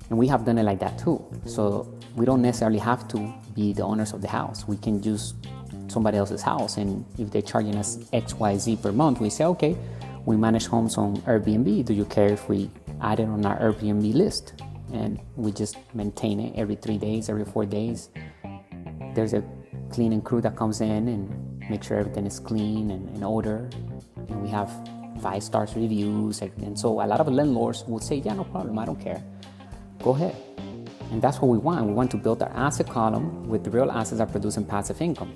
And we have done it like that too. So we don't necessarily have to be the owners of the house. We can use somebody else's house, and if they're charging us XYZ per month, we say, okay, we manage homes on Airbnb. Do you care if we add it on our Airbnb list? And we just maintain it every 3 days, every 4 days. There's a cleaning crew that comes in and make sure everything is clean and in order. And we have 5-star reviews. And so a lot of landlords would say, yeah, no problem, I don't care. Go ahead. And that's what we want. We want to build our asset column with the real assets that are producing passive income.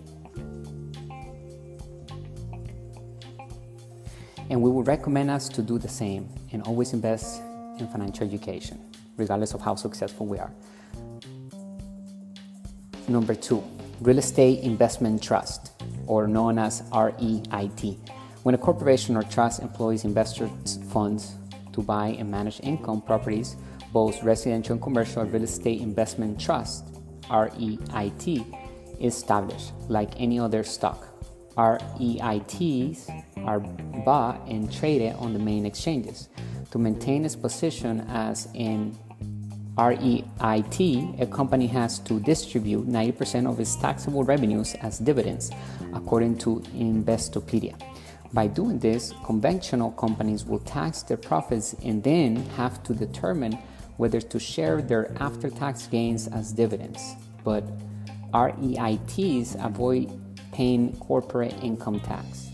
And we would recommend us to do the same and always invest in financial education, regardless of how successful we are. Number 2, real estate investment trust, or known as REIT. When a corporation or trust employs investors' funds to buy and manage income properties, both residential and commercial, real estate investment trust, REIT, is established like any other stock. REITs are bought and traded on the main exchanges. To maintain its position as an REIT, a company has to distribute 90% of its taxable revenues as dividends, according to Investopedia. By doing this, conventional companies will tax their profits and then have to determine whether to share their after-tax gains as dividends. But REITs avoid paying corporate income tax.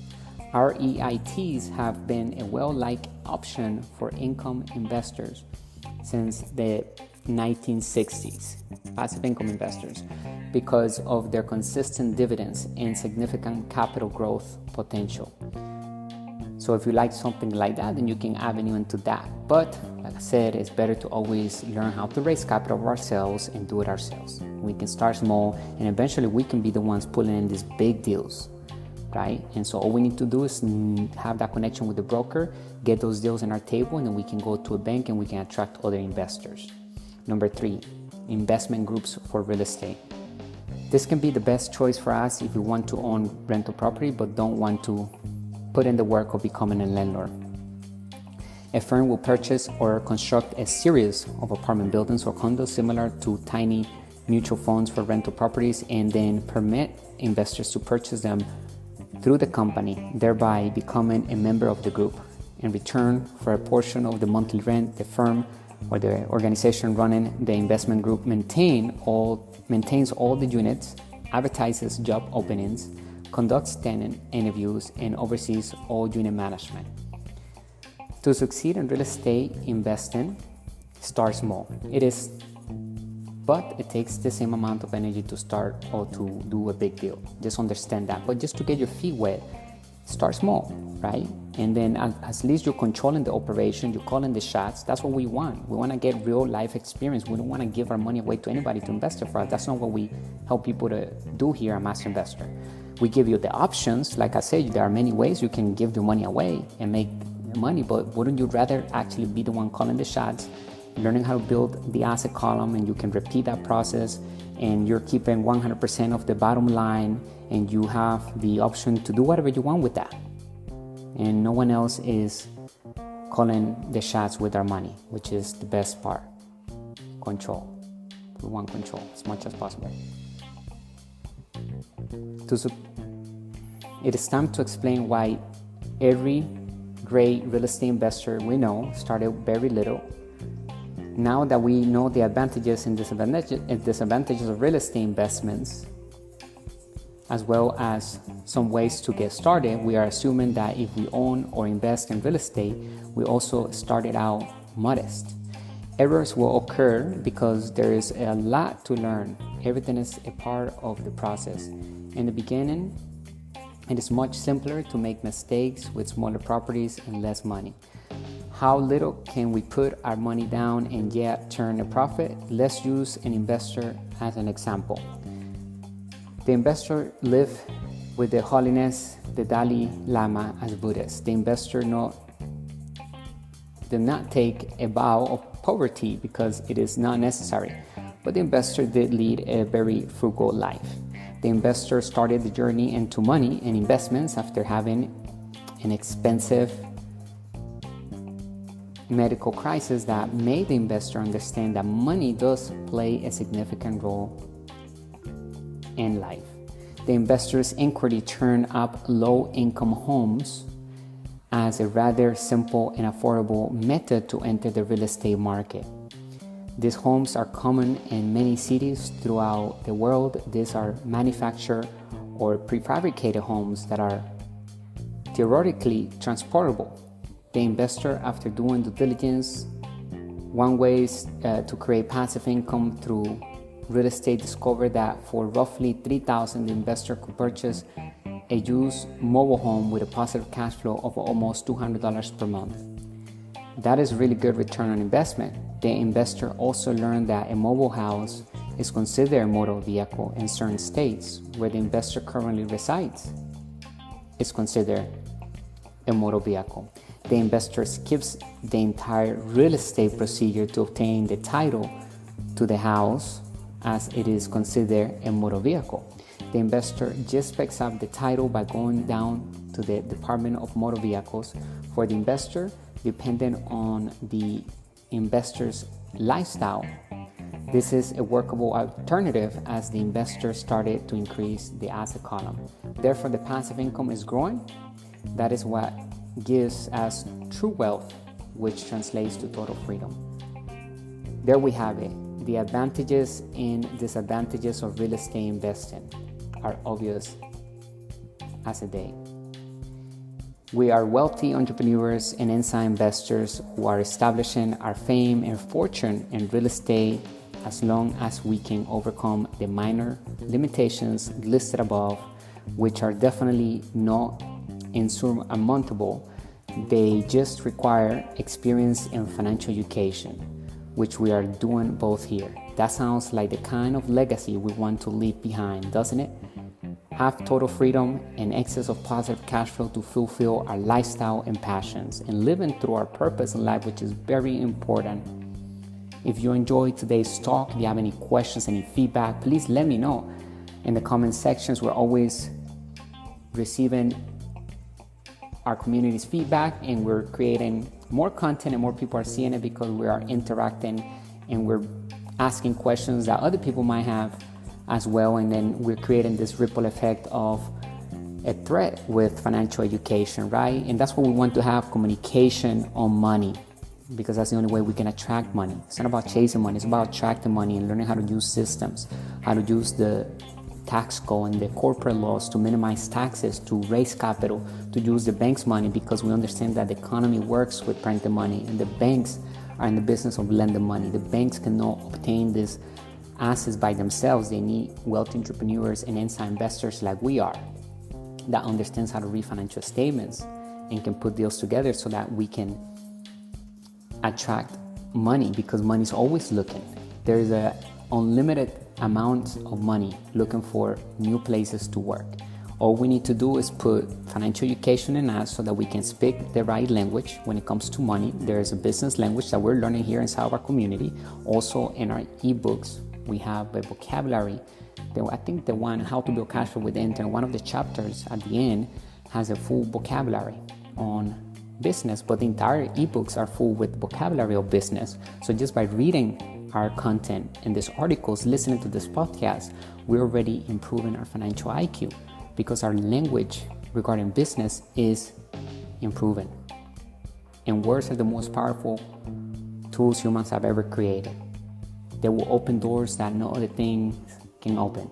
REITs have been a well-liked option for income investors since the 1960s, passive income investors, because of their consistent dividends and significant capital growth potential. So if you like something like that, then you can avenue into that. But like I said, it's better to always learn how to raise capital ourselves and do it ourselves. We can start small, and eventually we can be the ones pulling in these big deals, right? And so all we need to do is have that connection with the broker, get those deals on our table, and then we can go to a bank and we can attract other investors. Number 3, investment groups for real estate. This can be the best choice for us if we want to own rental property but don't want to put in the work of becoming a landlord. A firm will purchase or construct a series of apartment buildings or condos similar to tiny mutual funds for rental properties, and then permit investors to purchase them through the company, thereby becoming a member of the group. In return for a portion of the monthly rent, the firm or the organization running the investment group maintains all the units, advertises job openings, conducts tenant interviews, and oversees all unit management. To succeed in real estate investing, start small. But it takes the same amount of energy to start or to do a big deal. Just understand that. But just to get your feet wet, start small, right? And then at least you're controlling the operation, you're calling the shots. That's what we want. We want to get real life experience. We don't want to give our money away to anybody to invest it for us. That's not what we help people to do here at Master Investor. We give you the options. Like I said, there are many ways you can give your money away and make money, but wouldn't you rather actually be the one calling the shots, learning how to build the asset column, and you can repeat that process, and you're keeping 100% of the bottom line, and you have the option to do whatever you want with that. And no one else is calling the shots with our money, which is the best part. Control. We want control as much as possible. It is time to explain why every great real estate investor we know started very little. Now that we know the advantages and disadvantages of real estate investments, as well as some ways to get started, we are assuming that if we own or invest in real estate, we also started out modest. Errors will occur because there is a lot to learn. Everything is a part of the process. In the beginning, it is much simpler to make mistakes with smaller properties and less money. How little can we put our money down and yet turn a profit? Let's use an investor as an example. The investor lived with the holiness, the Dalai Lama as Buddhist. The investor did not take a vow of poverty because it is not necessary. But the investor did lead a very frugal life. The investor started the journey into money and investments after having an expensive medical crisis that made the investor understand that money does play a significant role in life. The investor's inquiry turned up low-income homes as a rather simple and affordable method to enter the real estate market. These homes are common in many cities throughout the world. These are manufactured or prefabricated homes that are theoretically transportable. The investor, after doing due diligence, one way is to create passive income through real estate, discovered that for roughly $3,000, the investor could purchase a used mobile home with a positive cash flow of almost $200 per month. That is really good return on investment. The investor also learned that a mobile house is considered a motor vehicle in certain states where the investor currently resides. It's considered a motor vehicle. The investor skips the entire real estate procedure to obtain the title to the house as it is considered a motor vehicle. The investor just picks up the title by going down to the Department of Motor Vehicles. For the investor, depending on the investor's lifestyle, this is a workable alternative as the investor started to increase the asset column. Therefore, the passive income is growing. That is what gives us true wealth, which translates to total freedom. There we have it. The advantages and disadvantages of real estate investing are obvious as a day. We are wealthy entrepreneurs and inside investors who are establishing our fame and fortune in real estate as long as we can overcome the minor limitations listed above, which are definitely not insurmountable. They just require experience and financial education, which we are doing both here. That sounds like the kind of legacy we want to leave behind, doesn't it? Have total freedom and excess of positive cash flow to fulfill our lifestyle and passions and living through our purpose in life, which is very important. If you enjoyed today's talk, if you have any questions, any feedback, please let me know in the comment sections. We're always receiving our community's feedback, and we're creating more content and more people are seeing it because we are interacting and we're asking questions that other people might have as well, and then we're creating this ripple effect of a thread with financial education, right? And that's what we want to have, communication on money, because that's the only way we can attract money. It's not about chasing money, it's about attracting money and learning how to use systems, how to use the tax code and the corporate laws to minimize taxes, to raise capital, to use the bank's money, because we understand that the economy works with printing money and the banks are in the business of lending money. The banks cannot obtain this assets by themselves. They need wealthy entrepreneurs and inside investors like we are that understands how to read financial statements and can put deals together so that we can attract money, because money is always looking. There is an unlimited amount of money looking for new places to work. All we need to do is put financial education in us so that we can speak the right language when it comes to money. There is a business language that we're learning here inside of our community. Also in our ebooks, we have a vocabulary. I think the one, How to Build Cash Flow with the Internet, one of the chapters at the end has a full vocabulary on business, but the entire ebooks are full with vocabulary of business. So just by reading our content in these articles, listening to this podcast, we're already improving our financial IQ because our language regarding business is improving. And words are the most powerful tools humans have ever created. They will open doors that no other thing can open.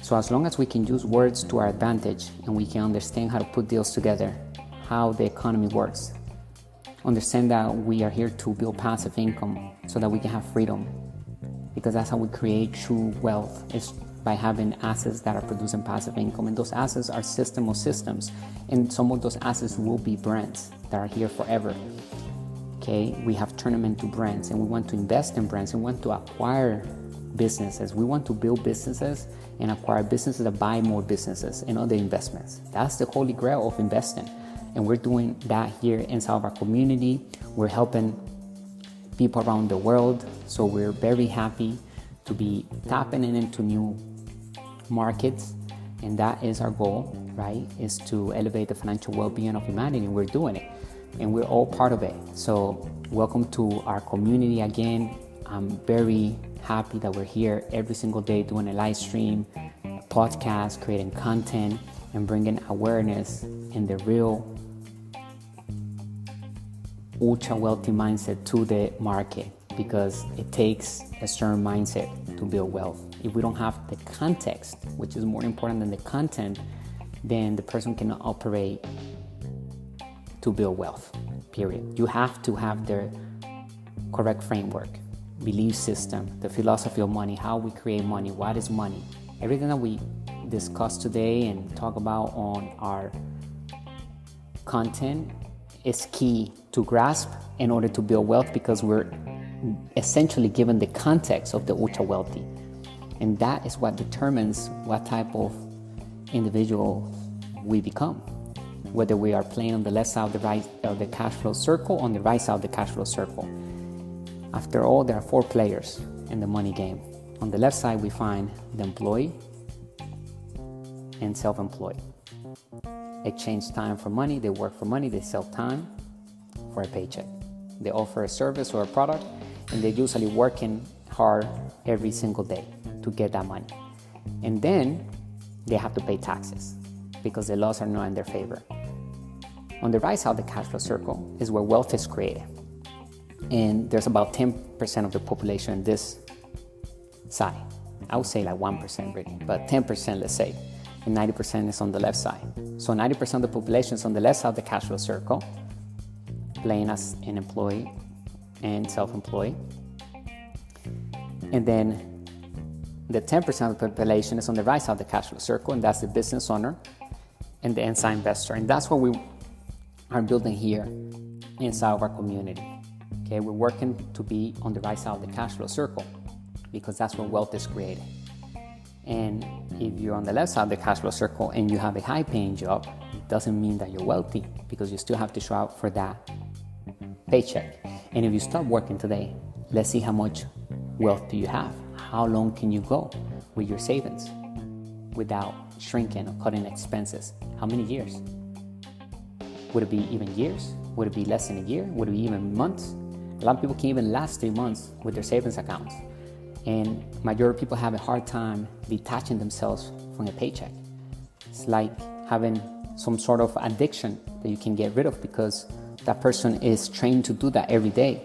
So as long as we can use words to our advantage and we can understand how to put deals together, how the economy works, understand that we are here to build passive income so that we can have freedom, because that's how we create true wealth, is by having assets that are producing passive income. And those assets are system of systems, and some of those assets will be brands that are here forever. Okay, we have turned them into brands, and we want to invest in brands and want to acquire businesses. We want to build businesses and acquire businesses that buy more businesses and other investments. That's the holy grail of investing. And we're doing that here inside of our community. We're helping people around the world. So we're very happy to be tapping into new markets. And that is our goal, right? Is to elevate the financial well-being of humanity. And we're doing it. And we're all part of it. So welcome to our community again. I'm very happy that we're here every single day doing a live stream, a podcast, creating content, and bringing awareness in the real ultra wealthy mindset to the market, because it takes a certain mindset to build wealth. If we don't have the context, which is more important than the content, then the person cannot operate to build wealth, period. You have to have the correct framework, belief system, the philosophy of money, how we create money, what is money. Everything that we discuss today and talk about on our content is key to grasp in order to build wealth, because we're essentially given the context of the ultra wealthy. And that is what determines what type of individual we become. Whether we are playing on the left side of the right of the cash flow circle, on the right side of the cash flow circle. After all, there are 4 players in the money game. On the left side, we find the employee and self-employed. Exchange time for money, they work for money, they sell time for a paycheck. They offer a service or a product, and they're usually working hard every single day to get that money. And then they have to pay taxes because the laws are not in their favor. On the right side of the cash flow circle is where wealth is created. And there's about 10% of the population in this side. I would say like 1% really, but 10% let's say. And 90% is on the left side. So 90% of the population is on the left side of the cash flow circle, playing as an employee and self-employed. And then the 10% of the population is on the right side of the cash flow circle, and that's the business owner and the inside investor. And that's what we are building here inside of our community. Okay, we're working to be on the right side of the cash flow circle because that's where wealth is created. And if you're on the left side of the cash flow circle and you have a high paying job, it doesn't mean that you're wealthy, because you still have to show up for that paycheck. And if you stop working today, let's see how much wealth do you have? How long can you go with your savings without shrinking or cutting expenses? How many years? Would it be even years? Would it be less than a year? Would it be even months? A lot of people can't even last 3 months with their savings accounts. And majority of people have a hard time detaching themselves from a paycheck. It's like having some sort of addiction that you can get rid of, because that person is trained to do that every day.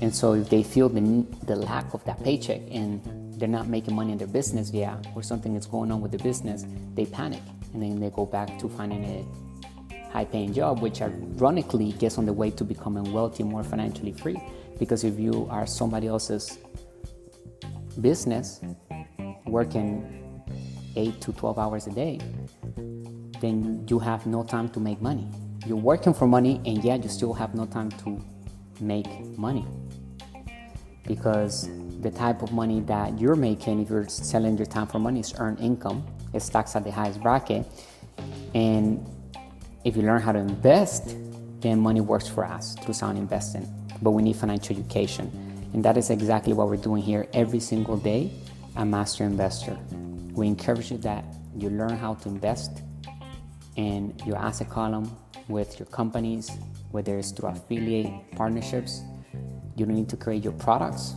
And so if they feel the lack of that paycheck and they're not making money in their business, or something is going on with the business, they panic. And then they go back to finding a high-paying job, which ironically gets on the way to becoming wealthy, more financially free. Because if you are somebody else's business, working 8 to 12 hours a day, then you have no time to make money. You're working for money, and you still have no time to make money. Because the type of money that you're making, if you're selling your time for money, is earned income. It's taxed at the highest bracket. And if you learn how to invest, then money works for us through sound investing. But we need financial education. And that is exactly what we're doing here every single day at Master Investor. We encourage you that you learn how to invest in your asset column with your companies, whether it's through affiliate partnerships. You don't need to create your products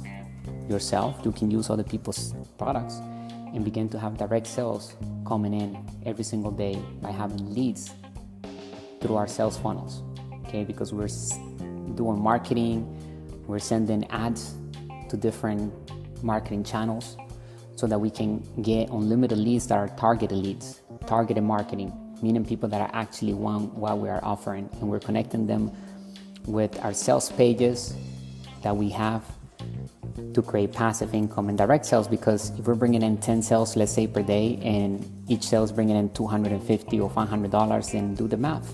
yourself. You can use other people's products and begin to have direct sales coming in every single day by having leads through our sales funnels, okay? Because we're doing marketing, we're sending ads to different marketing channels so that we can get unlimited leads that are targeted leads, targeted marketing, meaning people that are actually want what we are offering, and we're connecting them with our sales pages that we have to create passive income and direct sales. Because if we're bringing in 10 sales, let's say per day, and each sale is bringing in $250 or $500, then do the math,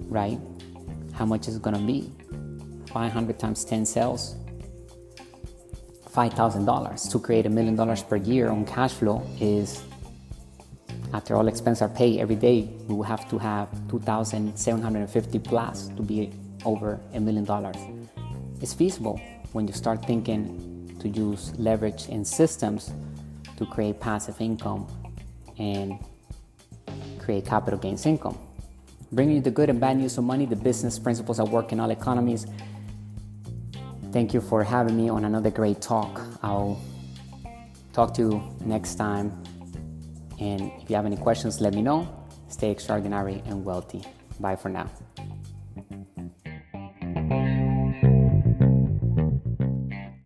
right? How much is it gonna be? 500 times 10 sales, $5,000. To create $1 million per year on cash flow is, after all expenses are paid every day, we will have to have 2,750 plus to be over $1 million. It's feasible when you start thinking to use leverage in systems to create passive income and create capital gains income. Bringing you the good and bad news of money, the business principles that work in all economies. Thank you for having me on another great talk. I'll talk to you next time. And if you have any questions, let me know. Stay extraordinary and wealthy. Bye for now.